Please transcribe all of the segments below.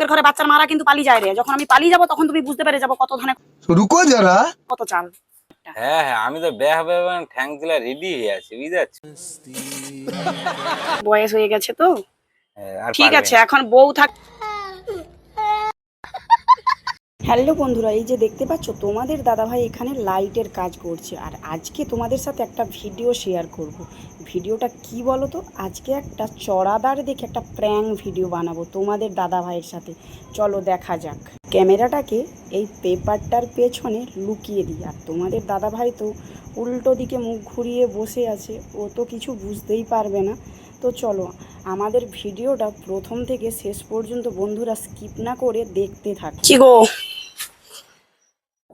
লোকের ঘরে বাচ্চার মারা কিন্তু পালিয়ে যায় রে। যখন আমি পালিয়ে যাবো তখন তুমি বুঝতে পেরে যাবো কত ধানে রুকো যারা কত চাল। হ্যাঁ হ্যাঁ, আমি তো বেয়া হবে ঠ্যাং তুলে রেডি হয়ে আছি, বুঝতে পারছি। বয়স হয়ে গেছে তো, আর ঠিক আছে এখন বউ থাক। হ্যালো বন্ধুরা, এই যে দেখতে পাচ্ছ তোমাদের দাদাভাই এখানে লাইটের কাজ করছে। আর আজকে তোমাদের সাথে একটা ভিডিও শেয়ার করব। ভিডিওটা কি বলো তো, আজকে একটা চড়াদার দেখে একটা প্র্যাঙ্ক ভিডিও বানাবো তোমাদের দাদাভাইয়ের সাথে। চলো দেখা যাক। ক্যামেরাটাকে এই পেপারটার পেছনে লুকিয়ে দিই। আর তোমাদের দাদাভাই তো উল্টো দিকে মুখ ঘুরিয়ে বসে আছে, ও তো কিছু বুঝতেই পারবে না। তো চলো আমাদের ভিডিওটা প্রথম থেকে শেষ পর্যন্ত বন্ধুরা স্কিপ না করে দেখতে থাকো। কি গো,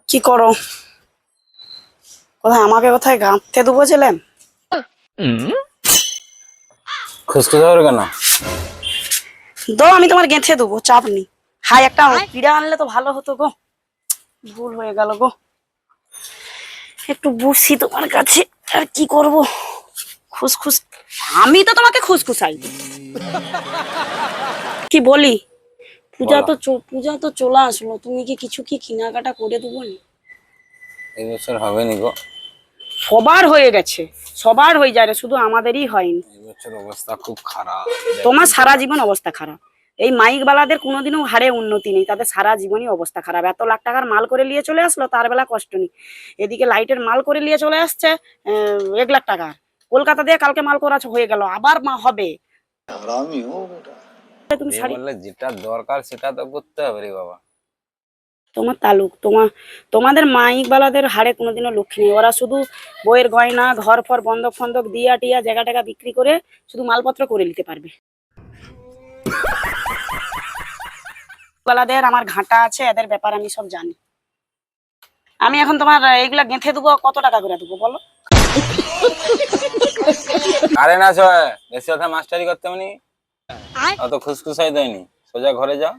কি করো? কোথায় আমাকে কোথায় গাঁথতে দেবো ছিলেন? খুশকি খবর কেন? দাও আমি তোমার গেঁথে দেবো, চাপ নেই। হাই একটা পিড়া আনলে তো ভালো হতো গো, ভুল হয়ে গেল গো। একটু বসি তোমার কাছে, আর কি করব। খুসখুস, আমি তো তোমাকে খুসখুসাই কি বলি। পূজা তো চলে আসলো, তুমি কি কিছু কি কেনাকাটা করে দেবো না? এই বছর হবে নি গো। সবার হয়ে গেছে, সবার হয়ে যায় রে, শুধু আমাদেরই হয়নি। এই বছর অবস্থা খুব খারাপ। তোমার সারা জীবন অবস্থা খারাপ। এই মাইকবালাদের কোনোদিনও হারে উন্নতি নেই, তাদের সারা জীবনই অবস্থা খারাপ। এত লাখ টাকার মাল করে নিয়ে চলে আসলো, তার বেলা কষ্ট নেই। এদিকে লাইটের মাল করে নিয়ে চলে আসছে 1 লাখ টাকা। কলকাতা দিয়ে কালকে মাল করা হয়ে গেল, আবার মা হবে। তুমি শাড়ি বললে যেটা দরকার সেটা তো করতে হবে রে বাবা। তোমার তালুক, তোমাদের মাইকবালাদের হারে কোনোদিনও লক্ষ্মী নেই। ওরা শুধু বইয়ের গয়না ঘর ফর বন্ধক ফন্দক দিয়া টিয়া জায়গা টাকা বিক্রি করে শুধু মালপত্র করে নিতে পারবে। বালাদের আমার ঘাটা আছে, এদের ব্যাপার আমি সব জানি। আমি এখন তোমার এইগুলা গেঁথে দেবো, কত টাকা করে দেবো বলো? আরে না সবাই বেশি কথা মাস্টারি করতে মানে অত খুসখুসাই দেয়নি, সোজা ঘরে যাও।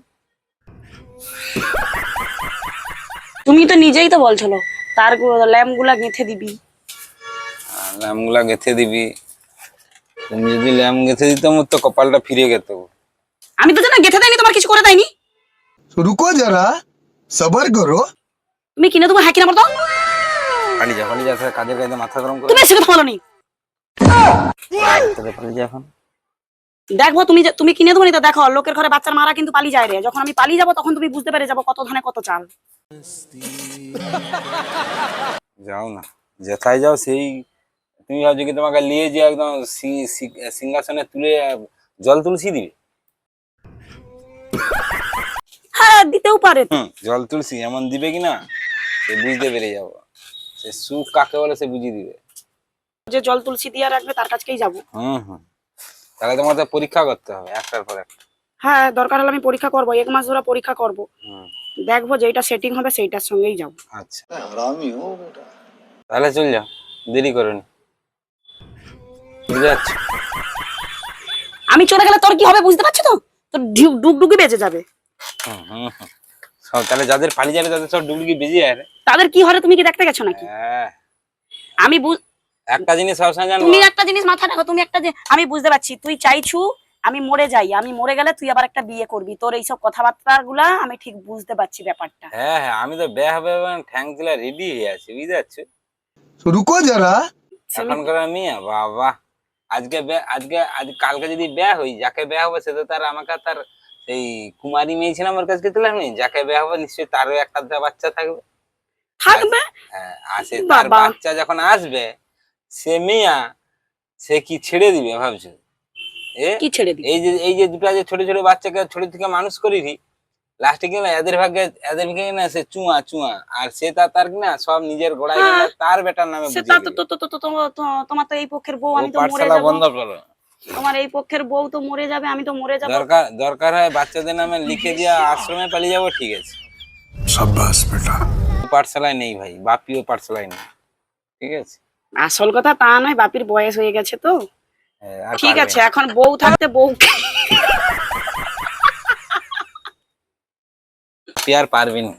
তুমি তো নিজেই তো বলছিল তার ল্যাম্প গুলা গেঁথে দিবি। ল্যাম্প গুলা গেঁথে দিবি, তুমি যদি ল্যাম্প গেঁথে দিতাম তো কপালটা ফিরে গেত। আমি তো জানা গেঁথে দেয়নি, তোমার কিছু করে দেয়নি। রুকো যারা সবার করো। তুমি কিনে দেবো, হ্যাঁ কিনা বলতো? পালিয়ে যা কাজের কাজে মাথা গরম করে তুমি এসে কথা বলো নি। পালিয়ে যা এখন। দেখবো তুমি কিনে দেবো নি তো দেখো, লোকের ঘরে বাচ্চার মারা কিন্তু পালিয়ে যায় রে। যখন আমি পালিয়ে যাবো তখন তুমি বুঝতে পেরে যাবো কত ধানে কত চাল। যাও না, যেথায় যাও সেই তুমি ভাবছো কি তোমাকে নিয়ে যে একদম সিংহাসনে তুলে জল তুলসী দিবে? হ্যাঁ দিতেও পারে তো। জল তুলসী এমন দিবে কিনা সে বুঝতে পেরে যাবো, সে সুখ কাকে বলে সে বুঝিয়ে দিবে। যে জল তুলসী দিয়ে রাখবে তার কাছেই যাবো। হুম, তাহলে তোমাদের পরীক্ষা করতে হবে একটার পর একটা। হ্যাঁ দরকার হলে আমি পরীক্ষা করবো, 1 মাস ধরে পরীক্ষা করবো। দেখবো যেটা সেটিং হবে সেইটার সঙ্গেই যাবো। আচ্ছা তাহলে চল যাও, দেরি করুন। বুঝতে পারছো? আমি চলে গেলে তোর কি হবে বুঝতে পারছো তো? তোর ডুগডুগি বেঁচে যাবে। সব তাহলে যাদের পালিয়ে যাবে তাদের সব ডুবলিকি বেজে যায়। তাদের কি হবে তুমি কি দেখতে গেছো নাকি? আমি একটা জিনিস সবসময় জানো, তুমি একটা জিনিস মাথা রাখো, তুমি একটা আমি বুঝতে পারছি তুই চাইছু আমি মরে যাই, আমি মরে গেলে তুই আবার একটা বিয়ে করবি। তোর এইসব কথাবার্তা গুলা আমি ঠিক বুঝতে পারছি ব্যাপারটা। হ্যাঁ হ্যাঁ, আমি তো বেয়া হবে ঠ্যাং তুলে রেডি হয়ে আছি, বুঝতে পারছো? রুকো যারা এখনকার মিয়া বাবা, আজ কালকে যদি বেয়া হই, যাকে বেয়া হবে সে তো তার আমাকে তার এই কুমারী মেয়ে ছিলাম ওর কাছে তুলে আমি, যাকে বেয়া হবে নিশ্চয়ই তারও একটা বাচ্চা থাকবে। হ্যাঁ, আসে তার বাচ্চা যখন আসবে সে মিয়া সে কি ছেড়ে দিবে ভাবছো? কি ছেড়ে দিবে? এই যে দুটো যে ছোট ছোট বাচ্চাকে ছোট থেকে মানুষ করিনি, লাস্টে কিনা এদের ভাগ্যে এদের কিনা সে চুয়া আর সে তার কিনা সব নিজের গোড়ায় তার বেটার নামে বুঝিয়ে দিবে। তোমার তো এই পক্ষের বউ, আমি তো মরে পাঠশালা যাব। বন্ধ করো। তোমার এই পক্ষের বউ তো মরে যাবে, আমি তো মরে যাব। দরকার হয় বাচ্চাদের নামে লিখে দিয়া আশ্রমে পালিয়ে যাবো, ঠিক আছে? সাব্বাস বেটা। পাঠশালায় নেই ভাই, বাপিও পাঠশালায় নেই, ঠিক আছে? আসল কথা তা নয়, বাপির বয়স হয়ে গেছে তো। ঠিক আছে, এখন বউ থাকতে বউ আর পারবি না।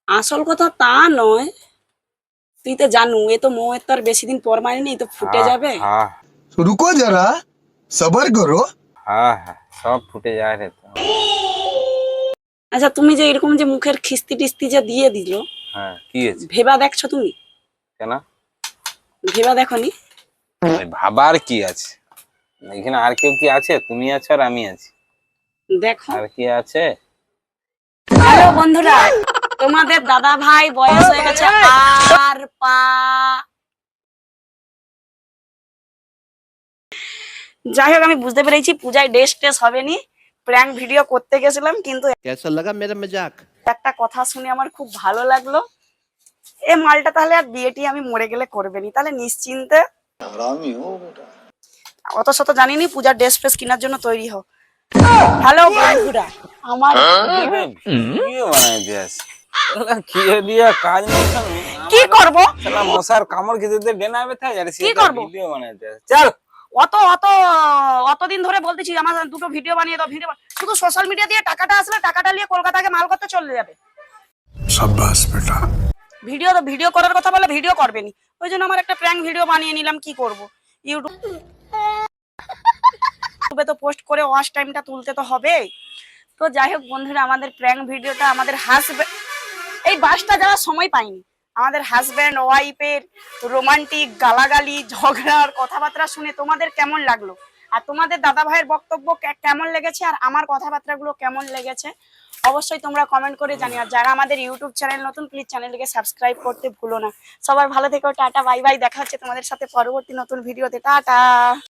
আসল কথা তা নয়, তুই তো জানু এ তো মোয়ের তার বেশি দিন পর মানেনি তো ফুটে যাবে। রুকো যারা সবার করো। হ্যাঁ হ্যাঁ, সব ফুটে যায় রে তো। আচ্ছা তুমি যে এরকম যে মুখের খিস্তি টিস্তি যে দিয়ে দিল, হ্যাঁ, কি হয়েছে? ভেবা দেখছো তুমি? কেন? ভেবা দেখনি? ওই ভাবার কি আছে? এখানে আর কেউ কি আছে? তুমি আছো আর আমি আছি, দেখো। আর কি আছে? হ্যালো বন্ধুরা, তোমাদের দাদা ভাই বয়স হয়ে গেছে আর পা। যাই হোক, আমি বুঝতে পেরেছি পূজায় ড্রেস টেস হবে নি, প্র্যাঙ্ক ভিডিও করতে গেছিলাম, কিন্তু कैसा लगा मेरा मजाक। একটা কথা শুনে আমার খুব ভালো লাগলো। এ মালটা তাহলে আর বিয়েটি আমি মরে গেলে করবে নি, তাহলে নিশ্চিন্তে অত শত জানিনি, পূজার ড্রেস ফ্রেস কেনার জন্য তৈরি হও। হ্যালো বন্ধুরা, আমার ভিডিও বানাইতে আসি, কি দিয়া কাজ নেই কেন? কি করব? শালা মশার কামড় খেতে ডেনাবে থাকে, আর কি করবো? ভিডিও বানাইতে আসে। চল। অত অত অতদিন ধরে বলতেছি আমার দুটো ভিডিও বানিয়ে দাও, ভিডিও শুধু সোশ্যাল মিডিয়া দিয়ে টাকাটা আসলে টাকাটা নিয়ে কলকাতাকে মাল করতে চলে যাবে। शाबाश बेटा। ভিডিও করার কথা বলে ভিডিও করবে নি, ওই জন্য আমার একটা প্র্যাঙ্ক ভিডিও বানিয়ে নিলাম। কি করব, ইউটিউবে তো পোস্ট করে ওয়াচ টাইমটা তুলতে তো হবে। তো যাই হোক বন্ধুরা, আমাদের প্র্যাঙ্ক ভিডিওটা আমাদের হাসব্যান্ড, এই বাসটা যাওয়ার সময় পাইনি, আমাদের হাজব্যান্ড ওয়াইফের রোমান্টিক গালাগালি ঝগড়ার কথাবার্তা শুনে তোমাদের কেমন লাগলো, আর তোমাদের দাদা ভাইয়ের বক্তব্য কেমন লেগেছে, আর আমার কথাবার্তাগুলো কেমন লেগেছে, অবশ্যই তোমরা কমেন্ট করে জানিও। আর যারা আমাদের ইউটিউব চ্যানেল নতুন, প্লিজ চ্যানেলটিকে সাবস্ক্রাইব করতে ভুলো না। সবাই ভালো থেকো, টাটা বাই বাই, দেখা হচ্ছে তোমাদের সাথে পরবর্তী নতুন ভিডিওতে, টাটা।